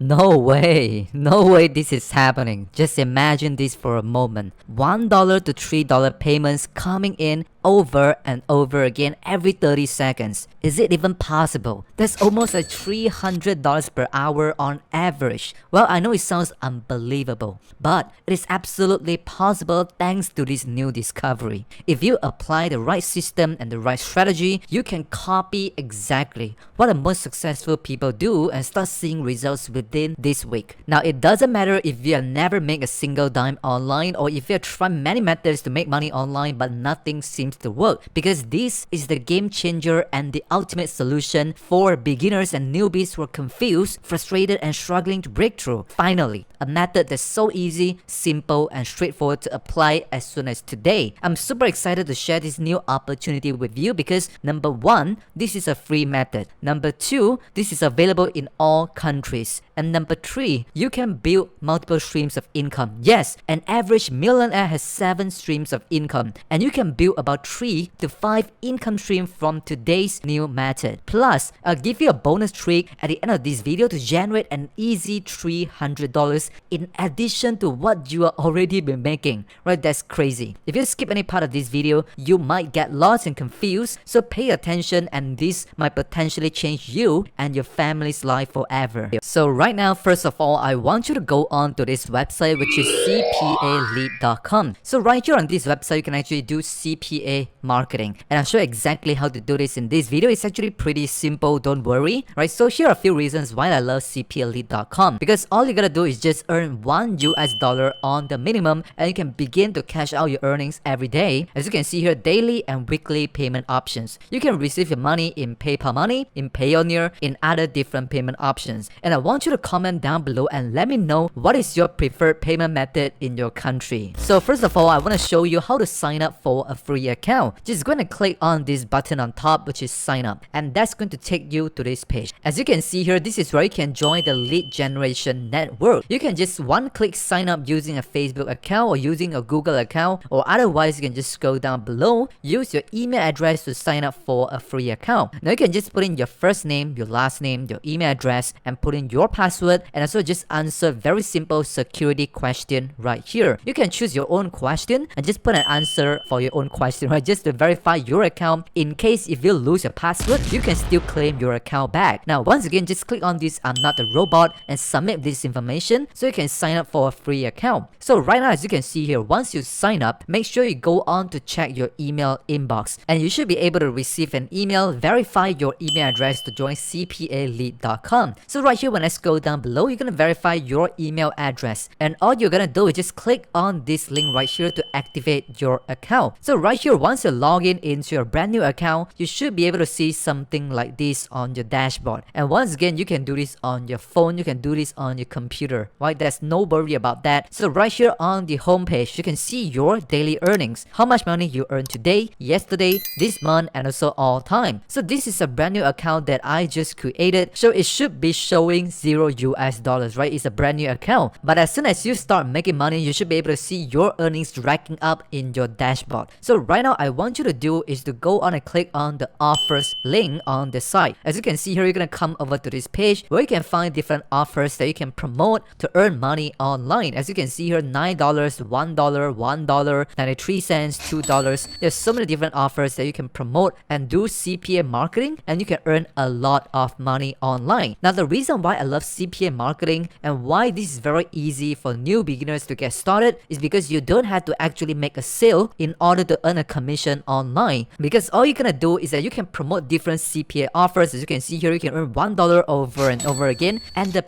No way. No way this is happening. Just imagine this for a moment. $1 to $3 payments coming in over and over again every 30 seconds. Is it even possible? That's almost like $300 per hour on average. Well, I know it sounds unbelievable, but it is absolutely possible thanks to this new discovery. If you apply the right system and the right strategy, you can copy exactly what the most successful people do and start seeing results within this week. Now, it doesn't matter if you have never made a single dime online or if you have tried many methods to make money online but nothing seems to work, because this is the game changer and the ultimate solution for beginners and newbies who are confused, frustrated, and struggling to break through. Finally, a method that's so easy, simple, and straightforward to apply as soon as today. I'm super excited to share this new opportunity with you because number one, this is a free method. Number two, this is available in all countries. And number three, you can build multiple streams of income. Yes, an average millionaire has 7 streams of income, and you can build about 3 to 5 income streams from today's new method. Plus, I'll give you a bonus trick at the end of this video to generate an easy $300 in addition to what you are already been making. Right, that's crazy. If you skip any part of this video, you might get lost and confused, so pay attention and this might potentially change you and your family's life forever. So right now, first of all, I want you to go on to this website, which is CPALEAD.com. So right here on this website, you can actually do CPA marketing, and I'll show you exactly how to do this in this video. It's actually pretty simple, don't worry. Right, so here are a few reasons why I love CPALEAD.com, because all you gotta do is just earn $1 on the minimum, and you can begin to cash out your earnings every day. As you can see here, daily and weekly payment options. You can receive your money in PayPal Money, in Payoneer, in other different payment options. And I want you to comment down below and let me know what is your preferred payment method in your country. So first of all, I want to show you how to sign up for a free account. Just going to click on this button on top, which is sign up, and that's going to take you to this page. As you can see here, this is where you can join the lead generation network. You can just one click sign up using a Facebook account or using a Google account, or otherwise you can just scroll down below, use your email address to sign up for a free account. Now you can just put in your first name, your last name, your email address, and put in your password, and also just answer very simple security question right here. You can choose your own question and just put an answer for your own question, right, just to verify your account. In case if you lose your password, you can still claim your account back. Now once again, just click on this I'm not a robot and submit this information so you can sign up for a free account. So right now, as you can see here, once you sign up, make sure you go on to check your email inbox, and you should be able to receive an email, verify your email address to join CPALEAD.com. So right here, when I scroll down below, you're gonna verify your email address, and all you're gonna do is just click on this link right here to activate your account. So right here, once you log in into your brand new account, you should be able to see something like this on your dashboard. And once again, you can do this on your phone, you can do this on your computer, right? There's no worry about that. So right here on the home page, you can see your daily earnings, how much money you earned today, yesterday, this month, and also all time. So this is a brand new account that I just created, so it should be showing $0, right? It's a brand new account, but as soon as you start making money, you should be able to see your earnings racking up in your dashboard. So right now, I want you to do is to go on and click on the offers link on the site. As you can see here, you're gonna come over to this page where you can find different offers that you can promote to earn money online. As you can see here, $9, $1, 93 cents, $2. There's so many different offers that you can promote and do CPA marketing, and you can earn a lot of money online. Now the reason why I love CPA marketing and why this is very easy for new beginners to get started is because you don't have to actually make a sale in order to earn a commission online, because all you're gonna do is that you can promote different CPA offers. As you can see here, you can earn $1 over and over again, and the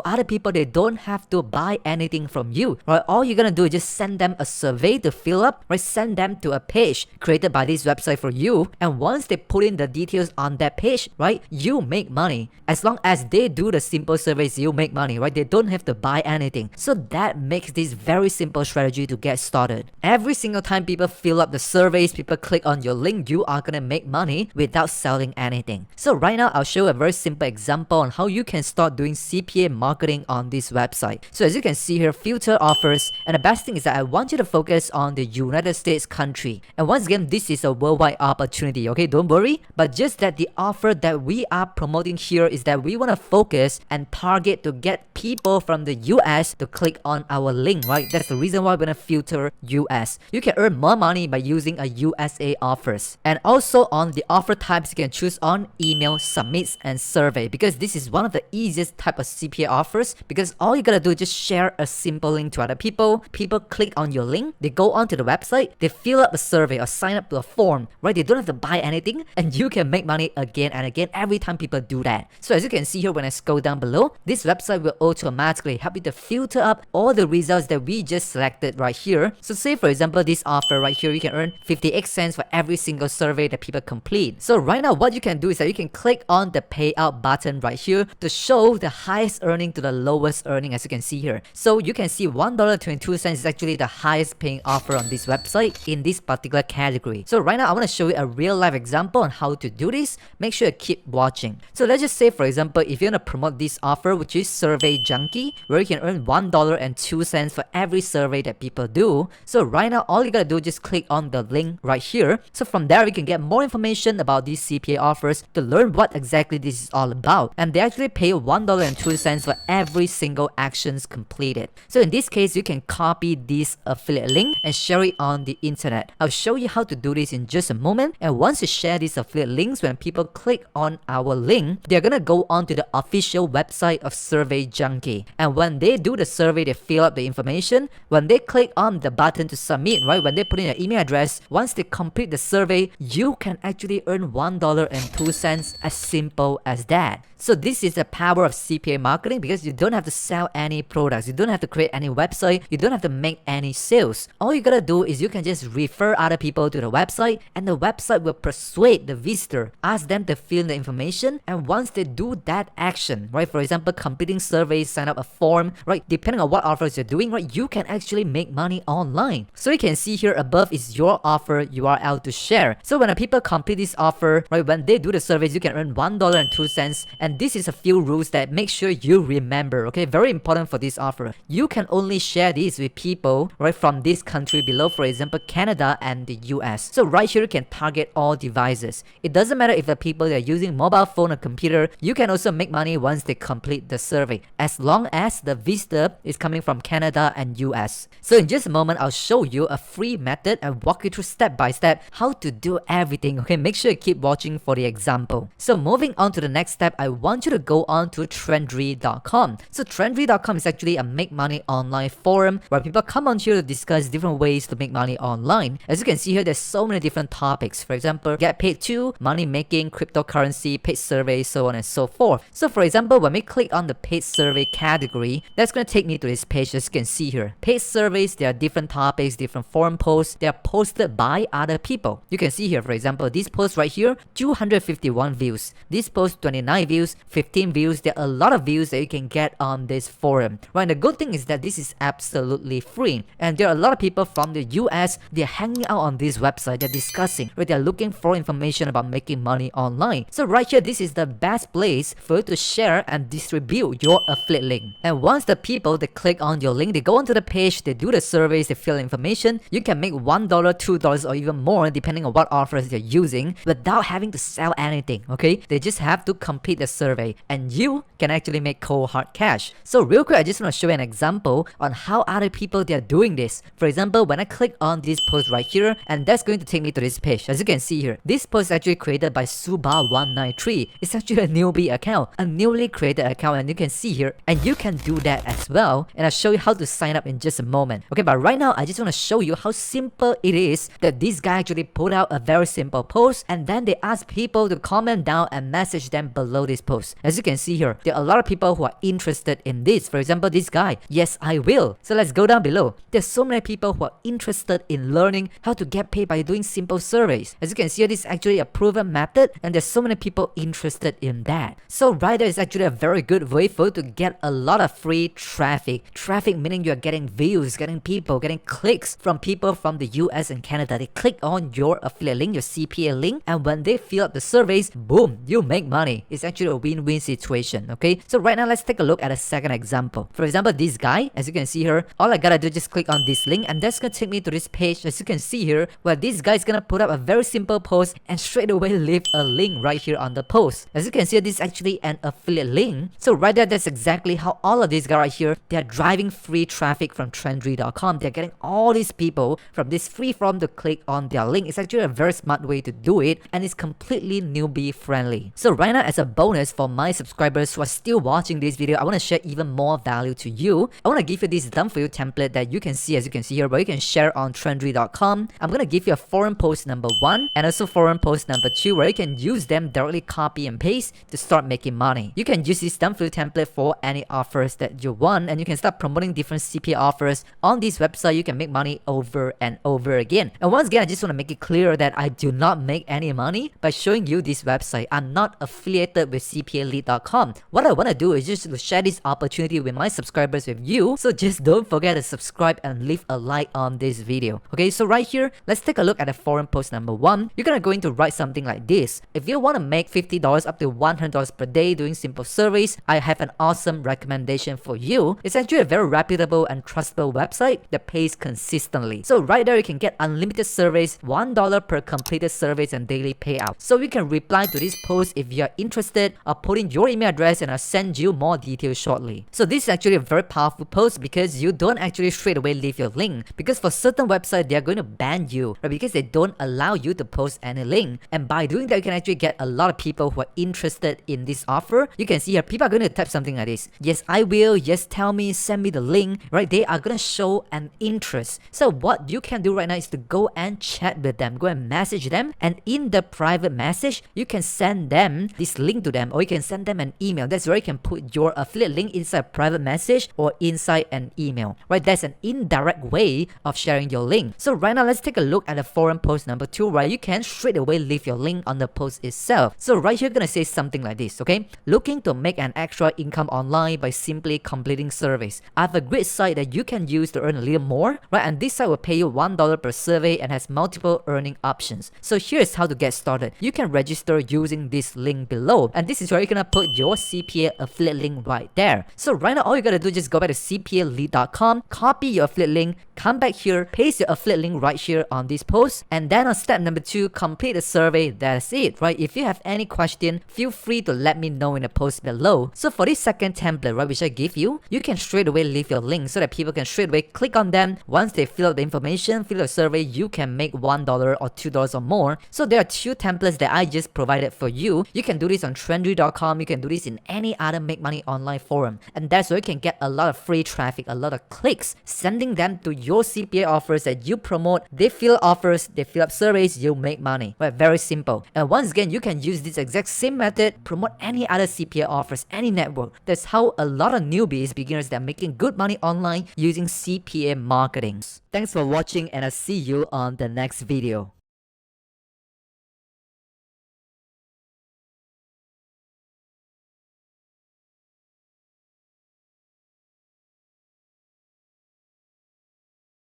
other people, they don't have to buy anything from you, right? All you're gonna do is just send them a survey to fill up, right? Send them to a page created by this website for you, and once they put in the details on that page, right, you make money. As long as they do the simple surveys, you make money, right? They don't have to buy anything. So that makes this very simple strategy to get started. Every single time people fill up the surveys, people click on your link, you are gonna make money without selling anything. So right now, I'll show a very simple example on how you can start doing CPA marketing on this website. So as you can see here, filter offers, and the best thing is that I want you to focus on the United States country. And once again, this is a worldwide opportunity, okay? Don't worry, but just that the offer that we are promoting here is that we want to focus and target to get people from the US to click on our link, right? That's the reason why we're gonna filter US. You can earn more money by using a USA offers. And also on the offer types, you can choose on email, submits, and survey, because this is one of the easiest type of CPA offers, because all you gotta do is just share a simple link to other people. People click on your link, they go onto the website, they fill up a survey or sign up to a form, right? They don't have to buy anything, and you can make money again and again every time people do that. So as you can see here, when I scroll down below, this website will automatically help you to filter up all the results that we just selected right here. So say for example, this offer right here, you can earn 58 cents for every single survey that people complete. So right now, what you can do is that you can click on the payout button right here to show the highest earning to the lowest earning, as you can see here. So you can see $1.22 is actually the highest paying offer on this website in this particular category. So right now, I want to show you a real life example on how to do this. Make sure you keep watching. So let's just say, for example, if you want to promote this offer, which is Survey Junkie, where you can earn $1.02 for every survey that people do. So right now, all you gotta do is just click on the link right here. So from there, we can get more information about these CPA offers to learn what exactly this is all about. And they actually pay $1.02 for every single actions completed. So in this case, you can copy this affiliate link and share it on the internet. I'll show you how to do this in just a moment. And once you share these affiliate links, when people click on our link, they're gonna go onto the official website of Survey Junkie. And when they do the survey, they fill up the information. When they click on the button to submit, right, when they put in their email address, once they complete the survey, you can actually earn $1.02, as simple as that. So this is the power of CPA marketing, because you don't have to sell any products, you don't have to create any website, you don't have to make any sales. All you gotta do is you can just refer other people to the website, and the website will persuade the visitor, ask them to fill in the information, and once they do that action, right, for example, completing surveys, sign up a form, right, depending on what offers you're doing, right, you can actually make money online. So you can see here above is your offer URL to share. So when people complete this offer, right, when they do the surveys, you can earn $1.02, and this is a few rules that make sure you remember, okay? Very important for this offer. You can only share this with people, right, from this country below, for example, Canada and the US. So right here, you can target all devices. It doesn't matter if the people are using mobile phone or computer, you can also make money once they complete the survey, as long as the visitor is coming from Canada and US. So in just a moment, I'll show you a free method and walk you through step by step how to do everything, okay? Make sure you keep watching for the example. So moving on to the next step, I want you to go on to Trendry.com. So Trendry.com is actually a make money online forum where people come on here to discuss different ways to make money online. As you can see here, there's so many different topics. For example, get paid to, money making, cryptocurrency, paid surveys, so on and so forth. So for example, when we click on the paid survey category, that's going to take me to this page. As you can see here, paid surveys, there are different topics, different forum posts. They are posted by other people. You can see here, for example, this post right here, 251 views. This post, 29 views, 15 views. There are a lot of views that you can get on this forum, right? And the good thing is that this is absolutely free, and there are a lot of people from the US. They're hanging out on this website, they're discussing, right? They're looking for information about making money online. So right here, this is the best place for you to share and distribute your affiliate link. And once the people, they click on your link, they go onto the page, they do the surveys, they fill information, you can make $1, $2, or even more depending on what offers they're using, without having to sell anything, okay? They just have to complete the survey, and you can actually make cold hard cash. So real quick, I just want to show you an example on how other people, they're doing this. For example, when I click on this post right here, and that's going to take me to this page. As you can see here, this post is actually created by Suba193. It's actually a newbie account, a newly created account, and you can see here, and you can do that as well. And I'll show you how to sign up in just a moment. Okay, but right now, I just want to show you how simple it is that this guy actually put out a very simple post, and then they ask people to comment down and message them below this post. As you can see here, there are a lot of people who are interested in this. For example, this guy, yes, I will. So let's go down below. There's so many people who are interested in learning how to get paid by doing simple surveys. As you can see, this is actually a proven method, and there's so many people interested in that. So right there is actually a very good way for you to get a lot of free traffic. Traffic meaning you're getting views, getting people, getting clicks from people from the US and Canada. They click on your affiliate link, your CPA link, and when they fill up the surveys, boom, you make money. It's actually a win-win situation, okay? So right now, let's take a look at a second example. For example, this guy, as you can see here, all I gotta do is just click on this link, and that's gonna take me to this page, as you can see here, where this guy is gonna put up a very simple post and straight away leave a link right here on the post. As you can see, this is actually an affiliate link. So right there, that's exactly how all of these guys right here, they're driving free traffic from Trendy.com. They're getting all these people from this free form to click on their link. It's actually a very smart way to do it, and it's completely newbie friendly. So right now, as a bonus for my subscribers who are still watching this video, I want to share even more value to you. I want to give you this done for you template that you can see, as you can see here, where you can share on Trendy.com. I'm going to give you a forum post number 1 and also forum post number 2, where you can use them directly copy and paste to start making money. You can use this done for you template for any offers that you want, and you can start promoting different CPA offers on this website. You can make money over and over again. And once again, I just want to make it clear that I do not make any money by showing you this website. I'm not affiliated with CPALEAD.com. What I want to do is just to share this opportunity with my subscribers with you. So just don't forget to subscribe and leave a like on this video. Okay, so right here, let's take a look at the forum post number 1. You're gonna going to write something like this. If you want to make $50 up to $100 per day doing simple surveys, I have an awesome recommendation for you. It's actually a very reputable and trustable website that pays consistently. So right there, you can get unlimited surveys, $1 per completed surveys and daily payout. So you can reply to this post if you're interested. I'll put in your email address and I'll send you more details shortly. So this is actually a very powerful post because you don't actually straight away leave your link, because for certain websites, they're going to ban you, right? Because they don't allow you to post any link. And by doing that, you can actually get a lot of people who are interested in this offer. You can see here, people are going to type something like this. Yes, I will. Yes, tell me, send me the link, right? They are going to show an interest. So what you can do right now is to go and chat with them, go and message them, and in the private message, you can send them this link to them, or you can send them an email. That's where you can put your affiliate link inside a private message or inside an email, right? That's an indirect way of sharing your link. So right now, let's take a look at the forum post number 2, where you can straight away leave your link on the post itself. So right here, you're gonna say something like this, okay? Looking to make an extra income online by simply completing surveys. I have a great site that you can use to earn a little more, right? And this site will pay you $1 per survey and has multiple earning options. So here's how to get started. You can register using this link below, and this is where you're gonna put your CPA affiliate link right there. So right now, all you gotta do is just go back to CPALEAD.com, copy your affiliate link, come back here, paste your affiliate link right here on this post, and then on step number 2, complete the survey. That's it, right? If you have any question, feel free to let me know in the post below. So for this second template, right, which I give you, you can straight away leave your link so that people can straight away click on them. Once they fill out the information, fill out the survey, you can make $1 or $2 or more. So there are 2 templates that I just provided for you. You can do this on Trendy.com. You can do this in any other make money online forum, and that's where you can get a lot of free traffic, a lot of clicks, sending them to your CPA offers that you promote. They fill offers, they fill up surveys, you make money. Right? Very simple. And once again, you can use this exact same method, promote any other CPA offers, any network. That's how a lot of newbies, beginners, that are making good money online using CPA marketing. Thanks for watching, and I'll see you on the next video.